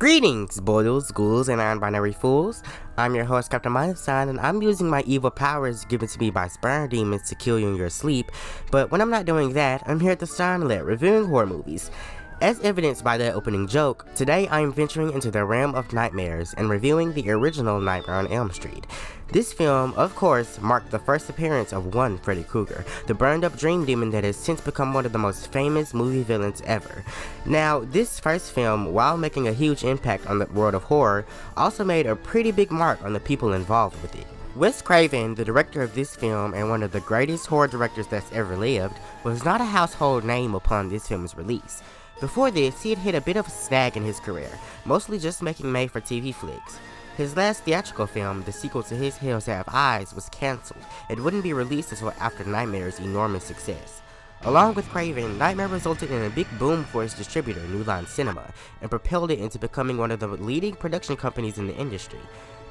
Greetings, boils, ghouls, and non-binary fools. I'm your host, Captain Myenstein, and I'm using my evil powers given to me by sperm demons to kill you in your sleep. But when I'm not doing that, I'm here at the Steinlet reviewing horror movies. As evidenced by that opening joke, today I am venturing into the realm of nightmares and reviewing the original Nightmare on Elm Street. This film, of course, marked the first appearance of one Freddy Krueger, the burned-up dream demon that has since become one of the most famous movie villains ever. Now, this first film, while making a huge impact on the world of horror, also made a pretty big mark on the people involved with it. Wes Craven, the director of this film and one of the greatest horror directors that's ever lived, was not a household name upon this film's release. Before this, he had hit a bit of a snag in his career, mostly just making made-for-TV flicks. His last theatrical film, the sequel to His Hills Have Eyes, was cancelled and wouldn't be released until after Nightmare's enormous success. Along with Craven, Nightmare resulted in a big boom for its distributor, New Line Cinema, and propelled it into becoming one of the leading production companies in the industry.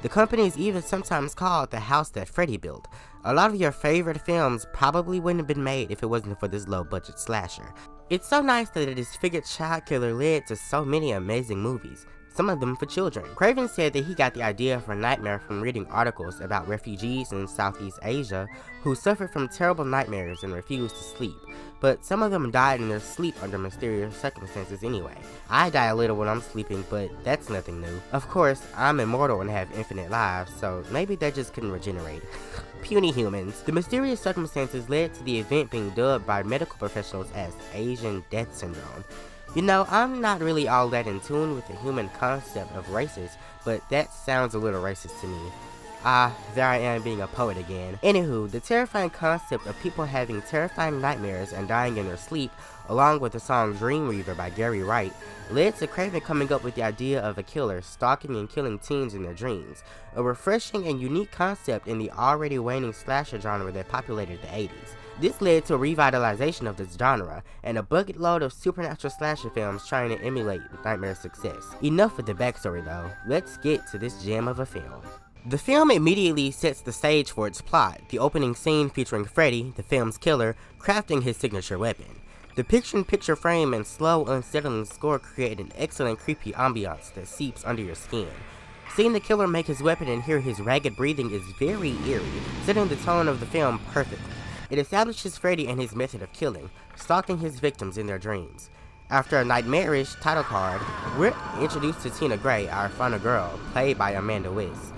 The company is even sometimes called the house that Freddy built. A lot of your favorite films probably wouldn't have been made if it wasn't for this low-budget slasher. It's so nice that it is figured child killer led to so many amazing movies, some of them for children. Craven said that he got the idea for Nightmare from reading articles about refugees in Southeast Asia who suffered from terrible nightmares and refused to sleep, but some of them died in their sleep under mysterious circumstances anyway. I die a little when I'm sleeping, but that's nothing new. Of course, I'm immortal and have infinite lives, so maybe they just couldn't regenerate. Puny humans. The mysterious circumstances led to the event being dubbed by medical professionals as Asian Death Syndrome. You know, I'm not really all that in tune with the human concept of races, but that sounds a little racist to me. There I am being a poet again. Anywho, the terrifying concept of people having terrifying nightmares and dying in their sleep, along with the song Dreamweaver by Gary Wright, led to Craven coming up with the idea of a killer stalking and killing teens in their dreams, a refreshing and unique concept in the already waning slasher genre that populated the 80s. This led to a revitalization of this genre, and a bucket load of supernatural slasher films trying to emulate Nightmare's success. Enough with the backstory though, let's get to this gem of a film. The film immediately sets the stage for its plot, the opening scene featuring Freddy, the film's killer, crafting his signature weapon. The picture-in-picture frame and slow, unsettling score create an excellent creepy ambiance that seeps under your skin. Seeing the killer make his weapon and hear his ragged breathing is very eerie, setting the tone of the film perfectly. It establishes Freddy and his method of killing, stalking his victims in their dreams. After a nightmarish title card, we're introduced to Tina Gray, our final girl, played by Amanda Wyss.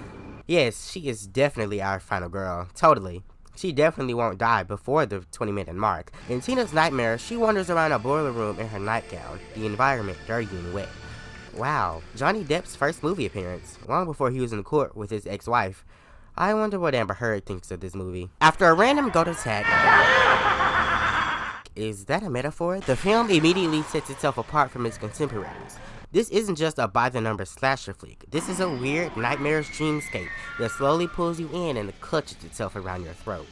Yes, she is definitely our final girl, totally. She definitely won't die before the 20-minute mark. In Tina's nightmare, she wanders around a boiler room in her nightgown, the environment dirty and wet. Wow, Johnny Depp's first movie appearance, long before he was in court with his ex-wife. I wonder what Amber Heard thinks of this movie. After a random goat attack, is that a metaphor? The film immediately sets itself apart from its contemporaries. This isn't just a by-the-numbers slasher flick. This is a weird, nightmarish dreamscape that slowly pulls you in and clutches itself around your throat.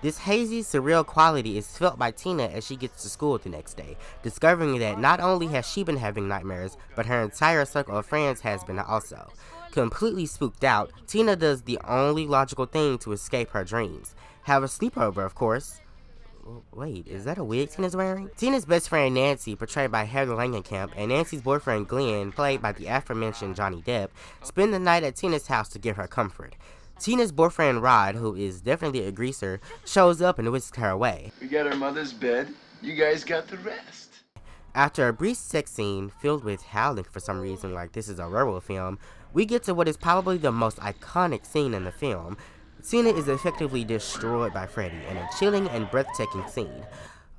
This hazy, surreal quality is felt by Tina as she gets to school the next day, discovering that not only has she been having nightmares, but her entire circle of friends has been also. Completely spooked out, Tina does the only logical thing to escape her dreams. Have a sleepover, of course. Wait, is that a wig Tina's wearing? Tina's best friend Nancy, portrayed by Heather Langenkamp, and Nancy's boyfriend Glenn, played by the aforementioned Johnny Depp, spend the night at Tina's house to give her comfort. Tina's boyfriend Rod, who is definitely a greaser, shows up and whisks her away. We got our mother's bed, you guys got the rest. After a brief sex scene filled with howling for some reason, like this is a werewolf film, we get to what is probably the most iconic scene in the film. Tina is effectively destroyed by Freddy in a chilling and breathtaking scene.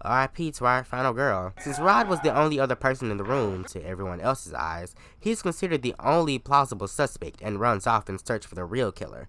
R.I.P. to our final girl. Since Rod was the only other person in the room, to everyone else's eyes, he's considered the only plausible suspect and runs off in search for the real killer.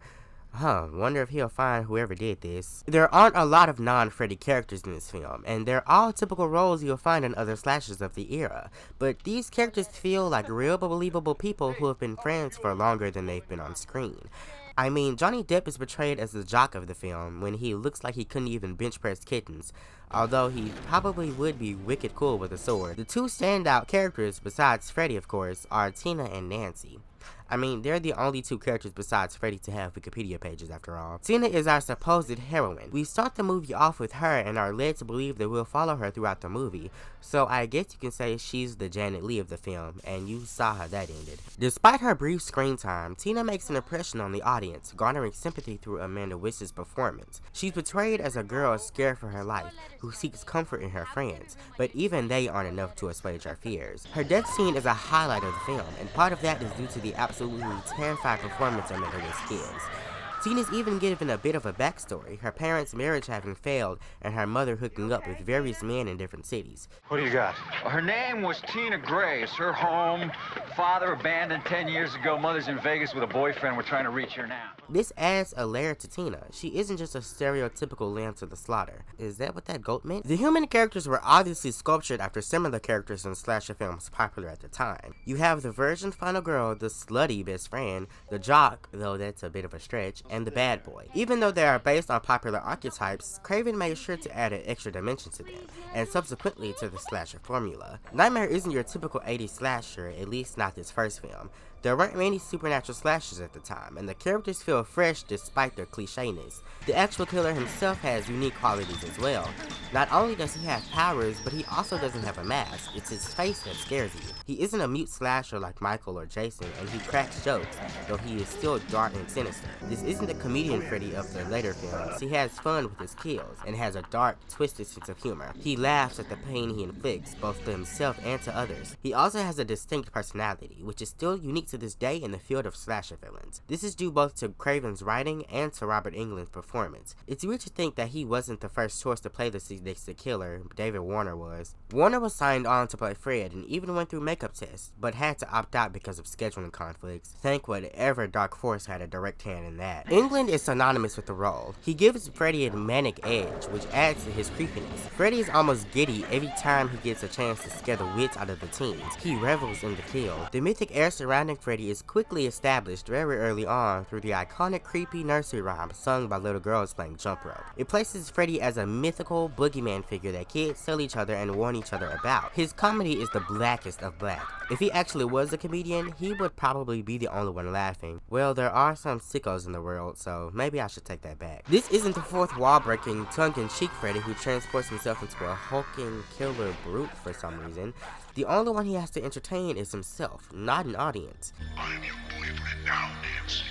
Wonder if he'll find whoever did this. There aren't a lot of non-Freddy characters in this film, and they're all typical roles you'll find in other slashers of the era. But these characters feel like real believable people who have been friends for longer than they've been on screen. I mean, Johnny Depp is portrayed as the jock of the film when he looks like he couldn't even bench press kittens, although he probably would be wicked cool with a sword. The two standout characters, besides Freddy of course, are Tina and Nancy. I mean, they're the only two characters besides Freddy to have Wikipedia pages after all. Tina is our supposed heroine. We start the movie off with her and are led to believe that we'll follow her throughout the movie, so I guess you can say she's the Janet Leigh of the film, and you saw how that ended. Despite her brief screen time, Tina makes an impression on the audience, garnering sympathy through Amanda Wiss's performance. She's portrayed as a girl scared for her life, who seeks comfort in her friends, but even they aren't enough to assuage her fears. Her death scene is a highlight of the film, and part of that is due to the absolutely terrifying performance Amanda Wiss gives. Tina's even given a bit of a backstory, her parents' marriage having failed and her mother hooking up with various men in different cities. What do you got? Her name was Tina Gray. It's her home. Father abandoned 10 years ago. Mother's in Vegas with a boyfriend. We're trying to reach her now. This adds a layer to Tina. She isn't just a stereotypical lamb to the slaughter. Is that what that goat meant? The human characters were obviously sculptured after similar characters in slasher films popular at the time. You have the virgin final girl, the slutty best friend, the jock, though that's a bit of a stretch, and the bad boy. Even though they are based on popular archetypes, Craven made sure to add an extra dimension to them, and subsequently to the slasher formula. Nightmare isn't your typical 80s slasher, at least not this first film. There weren't many supernatural slashers at the time, and the characters feel fresh despite their clichéness. The actual killer himself has unique qualities as well. Not only does he have powers, but he also doesn't have a mask. It's his face that scares you. He isn't a mute slasher like Michael or Jason, and he cracks jokes, though he is still dark and sinister. This isn't the comedian Freddy of the later films. He has fun with his kills, and has a dark, twisted sense of humor. He laughs at the pain he inflicts, both to himself and to others. He also has a distinct personality, which is still unique to this day in the field of slasher villains. This is due both to Craven's writing and to Robert Englund's performance. It's weird to think that he wasn't the first choice to play the sadistic killer. David Warner was. Warner was signed on to play Fred and even went through makeup tests, but had to opt out because of scheduling conflicts. Thank whatever Dark Force had a direct hand in that. Englund is synonymous with the role. He gives Freddy a manic edge, which adds to his creepiness. Freddy is almost giddy every time he gets a chance to scare the wits out of the teens. He revels in the kill. The mythic air surrounding Freddy is quickly established very early on through the iconic creepy nursery rhyme sung by little girls playing jump rope. It places Freddy as a mythical boogeyman figure that kids tell each other and warn each other about. His comedy is the blackest of black. If he actually was a comedian, he would probably be the only one laughing. Well, there are some sickos in the world, so maybe I should take that back. This isn't the fourth wall-breaking, tongue-in-cheek Freddy who transports himself into a hulking killer brute for some reason. The only one he has to entertain is himself, not an audience. I'm your boyfriend now, Nancy.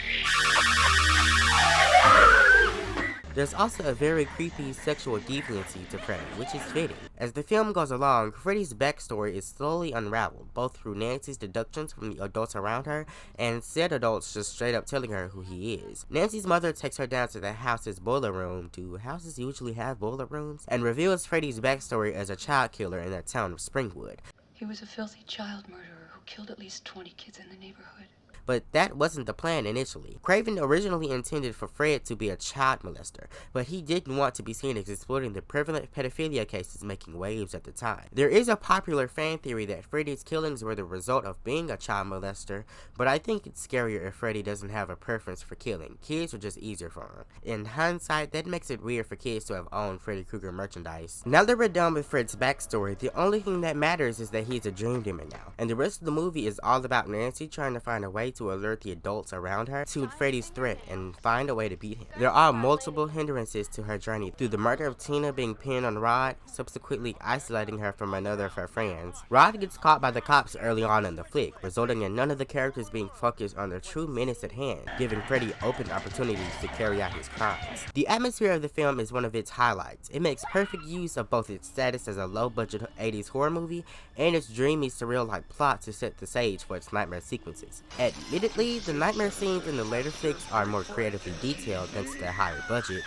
There's also a very creepy sexual deviancy to Freddy, which is fitting. As the film goes along, Freddy's backstory is slowly unraveled, both through Nancy's deductions from the adults around her, and said adults just straight up telling her who he is. Nancy's mother takes her down to the house's boiler room, do houses usually have boiler rooms? And reveals Freddy's backstory as a child killer in their town of Springwood. He was a filthy child murderer who killed at least 20 kids in the neighborhood. But that wasn't the plan initially. Craven originally intended for Fred to be a child molester, but he didn't want to be seen as exploiting the prevalent pedophilia cases making waves at the time. There is a popular fan theory that Freddy's killings were the result of being a child molester, but I think it's scarier if Freddy doesn't have a preference for killing. Kids are just easier for him. In hindsight, that makes it weird for kids to have owned Freddy Krueger merchandise. Now that we're done with Fred's backstory, the only thing that matters is that he's a dream demon now, and the rest of the movie is all about Nancy trying to find a way to alert the adults around her to Freddy's threat and find a way to beat him. There are multiple hindrances to her journey, through the murder of Tina being pinned on Rod, subsequently isolating her from another of her friends. Rod gets caught by the cops early on in the flick, resulting in none of the characters being focused on the true menace at hand, giving Freddy open opportunities to carry out his crimes. The atmosphere of the film is one of its highlights. It makes perfect use of both its status as a low-budget 80s horror movie and its dreamy, surreal-like plot to set the stage for its nightmare sequences. Admittedly, the nightmare scenes in the later flicks are more creatively detailed thanks to their higher budget.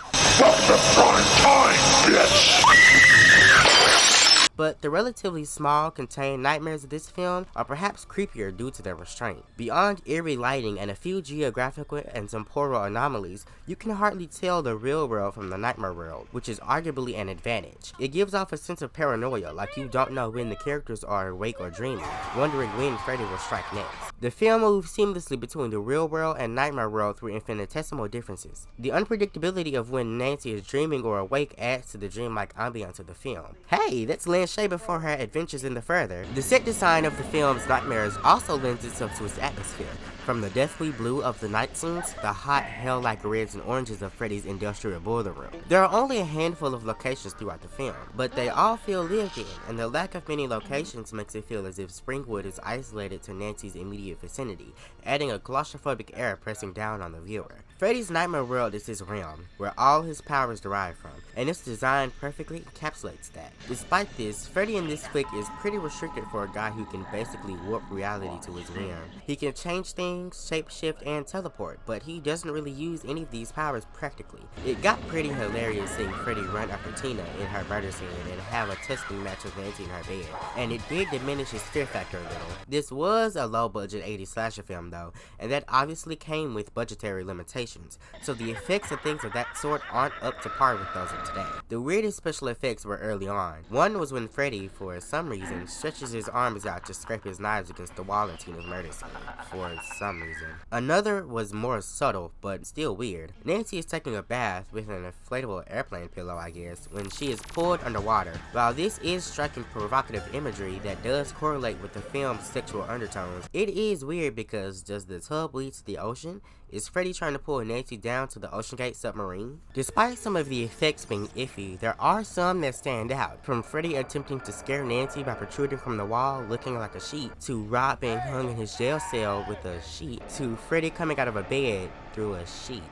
But the relatively small, contained nightmares of this film are perhaps creepier due to their restraint. Beyond eerie lighting and a few geographical and temporal anomalies, you can hardly tell the real world from the nightmare world, which is arguably an advantage. It gives off a sense of paranoia, like you don't know when the characters are awake or dreaming, wondering when Freddy will strike next. The film moves seamlessly between the real world and nightmare world through infinitesimal differences. The unpredictability of when Nancy is dreaming or awake adds to the dreamlike ambiance of the film. Hey, that's Lynn Shay before her adventures in the further. The set design of the film's nightmares also lends itself to its atmosphere. From the deathly blue of the night scenes to the hot hell-like reds and oranges of Freddy's industrial boiler room. There are only a handful of locations throughout the film, but they all feel lived in, and the lack of many locations makes it feel as if Springwood is isolated to Nancy's immediate vicinity, adding a claustrophobic air pressing down on the viewer. Freddy's nightmare world is his realm, where all his powers derive from, and its design perfectly encapsulates that. Despite this, Freddy in this flick is pretty restricted for a guy who can basically warp reality to his whim. He can change things, shapeshift, and teleport, but he doesn't really use any of these powers practically. It got pretty hilarious seeing Freddy run after Tina in her murder scene and have a testing match with Nancy in her bed, and it did diminish his fear factor a little. This was a low-budget 80s slasher film though, and that obviously came with budgetary limitations, so the effects and things of that sort aren't up to par with those of today. The weirdest special effects were early on. One was when Freddy, for some reason, stretches his arms out to scrape his knives against the wall in Tina's murder scene. For some reason. Another was more subtle, but still weird. Nancy is taking a bath with an inflatable airplane pillow, I guess, when she is pulled underwater. While this is striking provocative imagery that does correlate with the film's sexual undertones, it is weird because does the tub lead to the ocean? Is Freddy trying to pull Nancy down to the OceanGate submarine? Despite some of the effects being iffy, there are some that stand out. From Freddy attempting to scare Nancy by protruding from the wall looking like a sheet, to Rob being hung in his jail cell with a sheet, to Freddy coming out of a bed through a sheet.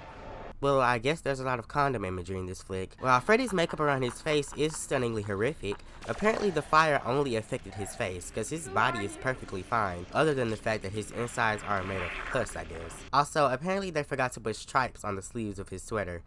Well, I guess there's a lot of condom imagery in this flick. While Freddy's makeup around his face is stunningly horrific, apparently the fire only affected his face, cause his body is perfectly fine, other than the fact that his insides are made of pus, I guess. Also, apparently they forgot to put stripes on the sleeves of his sweater.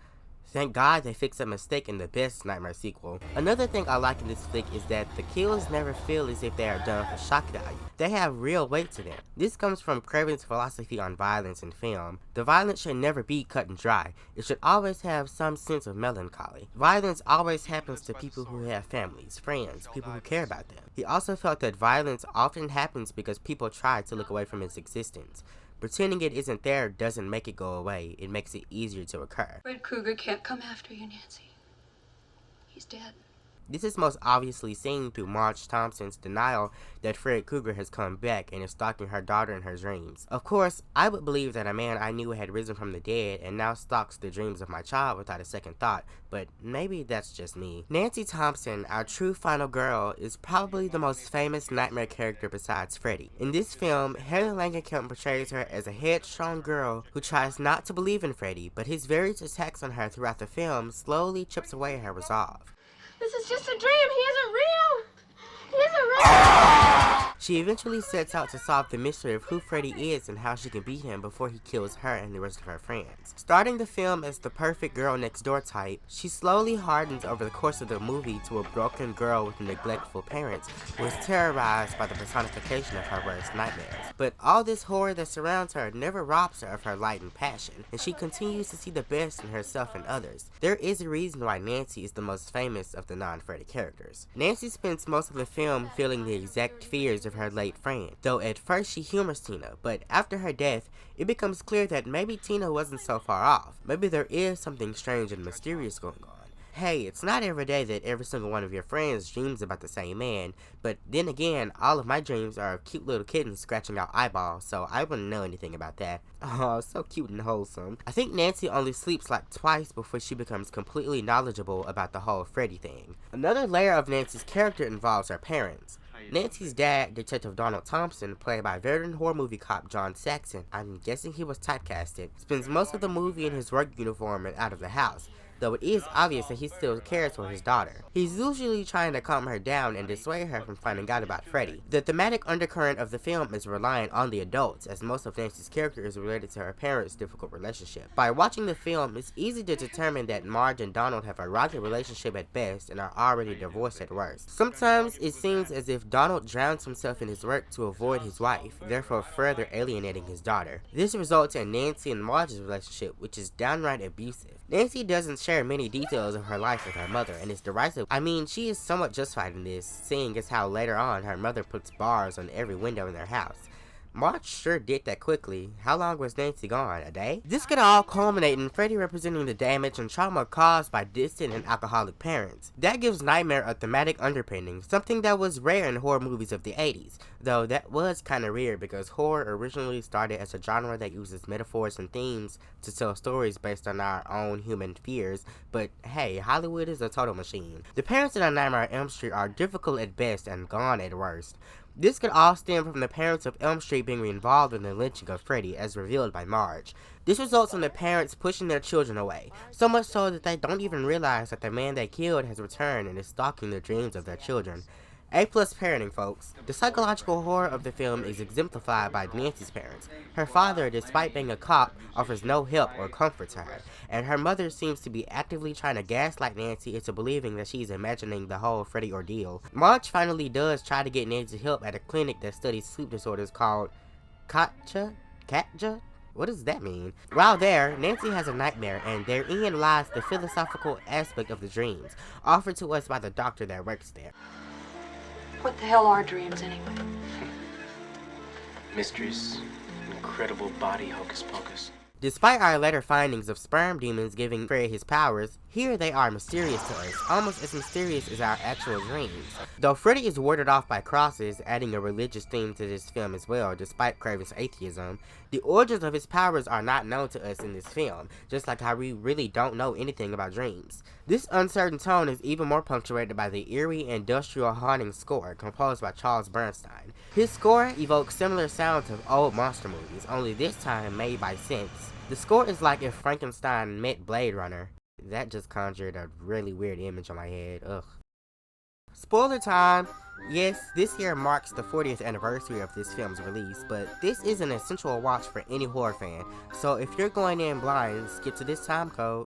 Thank God they fixed a mistake in the best Nightmare sequel. Another thing I like in this flick is that the kills never feel as if they are done for shock value. They have real weight to them. This comes from Craven's philosophy on violence in film. The violence should never be cut and dry. It should always have some sense of melancholy. Violence always happens to people who have families, friends, people who care about them. He also felt that violence often happens because people try to look away from its existence. Pretending it isn't there doesn't make it go away. It makes it easier to occur. Fred Krueger can't come after you, Nancy. He's dead. This is most obviously seen through Marge Thompson's denial that Fred Krueger has come back and is stalking her daughter in her dreams. Of course, I would believe that a man I knew had risen from the dead and now stalks the dreams of my child without a second thought, but maybe that's just me. Nancy Thompson, our true final girl, is probably the most famous nightmare character besides Freddy. In this film, Heather Langenkamp portrays her as a headstrong girl who tries not to believe in Freddy, but his various attacks on her throughout the film slowly chips away her resolve. This is just a dream. He isn't real. He isn't real. She eventually sets out to solve the mystery of who Freddy is and how she can beat him before he kills her and the rest of her friends. Starting the film as the perfect girl next door type, she slowly hardens over the course of the movie to a broken girl with neglectful parents who is terrorized by the personification of her worst nightmares. But all this horror that surrounds her never robs her of her light and passion, and she continues to see the best in herself and others. There is a reason why Nancy is the most famous of the non-Freddy characters. Nancy spends most of the film feeling the exact fears of her late friend, though at first she humors Tina, but after her death, it becomes clear that maybe Tina wasn't so far off. Maybe there is something strange and mysterious going on. Hey, it's not every day that every single one of your friends dreams about the same man, but then again, all of my dreams are of cute little kittens scratching out eyeballs, so I wouldn't know anything about that. Oh, so cute and wholesome. I think Nancy only sleeps like twice before she becomes completely knowledgeable about the whole Freddy thing. Another layer of Nancy's character involves her parents. Nancy's dad, Detective Donald Thompson, played by veteran horror movie cop John Saxon, I'm guessing he was typecasted, spends most of the movie in his work uniform and out of the house, though it is obvious that he still cares for his daughter. He's usually trying to calm her down and dissuade her from finding out about Freddy. The thematic undercurrent of the film is reliant on the adults, as most of Nancy's character is related to her parents' difficult relationship. By watching the film, it's easy to determine that Marge and Donald have a rocky relationship at best and are already divorced at worst. Sometimes it seems as if Donald drowns himself in his work to avoid his wife, therefore further alienating his daughter. This results in Nancy and Marge's relationship, which is downright abusive. Nancy doesn't share many details of her life with her mother, and is derisive. I mean, she is somewhat justified in this, seeing as how later on her mother puts bars on every window in their house. March sure did that quickly. How long was Nancy gone? A day? This could all culminate in Freddy representing the damage and trauma caused by distant and alcoholic parents. That gives Nightmare a thematic underpinning, something that was rare in horror movies of the 80s, though that was kinda weird because horror originally started as a genre that uses metaphors and themes to tell stories based on our own human fears, but hey, Hollywood is a total machine. The parents in A Nightmare on Elm Street are difficult at best and gone at worst. This could all stem from the parents of Elm Street being involved in the lynching of Freddy, as revealed by Marge. This results in the parents pushing their children away, so much so that they don't even realize that the man they killed has returned and is stalking the dreams of their children. A+ parenting, folks. The psychological horror of the film is exemplified by Nancy's parents. Her father, despite being a cop, offers no help or comfort to her, and her mother seems to be actively trying to gaslight Nancy into believing that she's imagining the whole Freddy ordeal. Marge finally does try to get Nancy help at a clinic that studies sleep disorders called Katja? What does that mean? While there, Nancy has a nightmare, and therein lies the philosophical aspect of the dreams, offered to us by the doctor that works there. What the hell are dreams anyway? Mysteries, incredible body hocus pocus. Despite our later findings of sperm demons giving Freddy his powers, here they are mysterious to us, almost as mysterious as our actual dreams. Though Freddy is warded off by crosses, adding a religious theme to this film as well, despite Craven's atheism, the origins of his powers are not known to us in this film, just like how we really don't know anything about dreams. This uncertain tone is even more punctuated by the eerie industrial haunting score composed by Charles Myenstein. His score evokes similar sounds of old monster movies, only this time made by synths. The score is like if Frankenstein met Blade Runner. That just conjured a really weird image on my head. Ugh. Spoiler time! Yes, this year marks the 40th anniversary of this film's release, but this is an essential watch for any horror fan, so if you're going in blind, skip to this time code.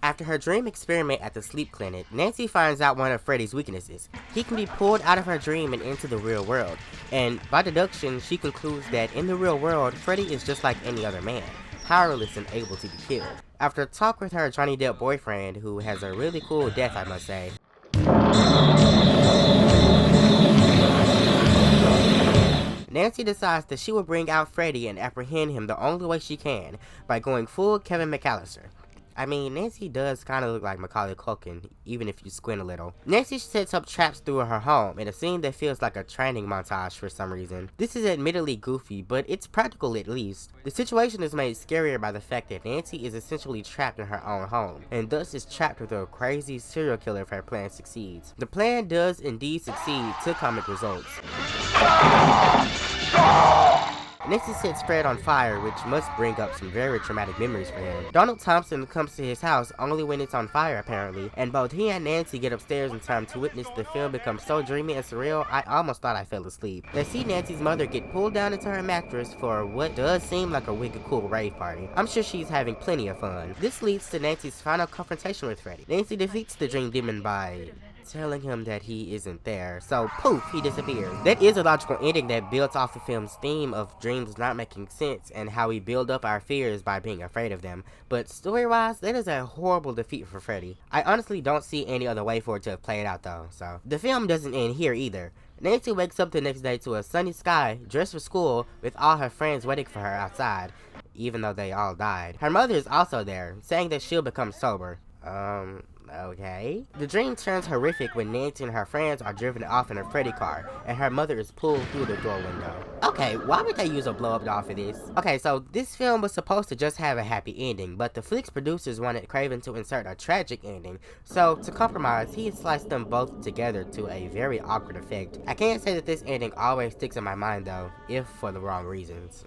After her dream experiment at the sleep clinic, Nancy finds out one of Freddy's weaknesses. He can be pulled out of her dream and into the real world, and by deduction, she concludes that in the real world, Freddy is just like any other man, powerless and able to be killed. After a talk with her Johnny Depp boyfriend, who has a really cool death I must say, Nancy decides that she will bring out Freddy and apprehend him the only way she can, by going full Kevin McAllister. I mean, Nancy does kind of look like Macaulay Culkin, even if you squint a little. Nancy sets up traps through her home in a scene that feels like a training montage for some reason. This is admittedly goofy, but it's practical at least. The situation is made scarier by the fact that Nancy is essentially trapped in her own home, and thus is trapped with a crazy serial killer if her plan succeeds. The plan does indeed succeed to comic results. Nancy sets Fred on fire, which must bring up some very traumatic memories for him. Donald Thompson comes to his house only when it's on fire apparently, and both he and Nancy get upstairs in time to witness the film become so dreamy and surreal I almost thought I fell asleep. They see Nancy's mother get pulled down into her mattress for what does seem like a wicked cool rave party. I'm sure she's having plenty of fun. This leads to Nancy's final confrontation with Freddy. Nancy defeats the dream demon by telling him that he isn't there, so poof, he disappears. That is a logical ending that builds off the film's theme of dreams not making sense and how we build up our fears by being afraid of them, but story-wise, that is a horrible defeat for Freddy. I honestly don't see any other way for it to have played out though, so. The film doesn't end here either. Nancy wakes up the next day to a sunny sky, dressed for school, with all her friends waiting for her outside, even though they all died. Her mother is also there, saying that she'll become sober. Okay. The dream turns horrific when Nancy and her friends are driven off in a Freddy car, and her mother is pulled through the door window. Okay, why would they use a blow-up doll for this? Okay, so this film was supposed to just have a happy ending, but the flick's producers wanted Craven to insert a tragic ending, so to compromise, he sliced them both together to a very awkward effect. I can't say that this ending always sticks in my mind though, if for the wrong reasons.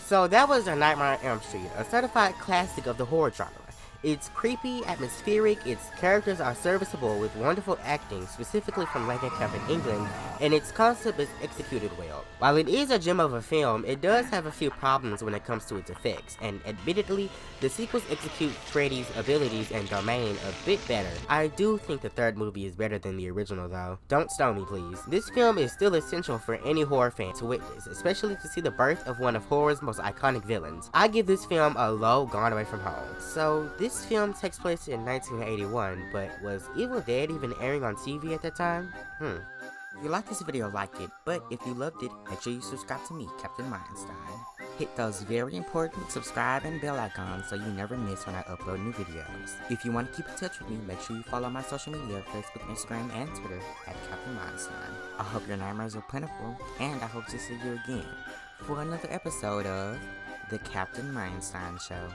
So that was A Nightmare on Elm Street, a certified classic of the horror genre. It's creepy, atmospheric, its characters are serviceable with wonderful acting, specifically from Langenkamp in England, and its concept is executed well. While it is a gem of a film, it does have a few problems when it comes to its effects, and admittedly, the sequels execute Freddy's abilities and domain a bit better. I do think the third movie is better than the original though. Don't stone me please. This film is still essential for any horror fan to witness, especially to see the birth of one of horror's most iconic villains. I give this film a low Gone Away From Home. So this film takes place in 1981, but was Evil Dead even airing on TV at that time? If you like this video, like it, but if you loved it, make sure you subscribe to me, Captain Myenstein. Hit those very important subscribe and bell icons so you never miss when I upload new videos. If you want to keep in touch with me, make sure you follow my social media, Facebook, Instagram, and Twitter at Captain Myenstein. I hope your nightmares are plentiful, and I hope to see you again for another episode of The Captain Myenstein Show.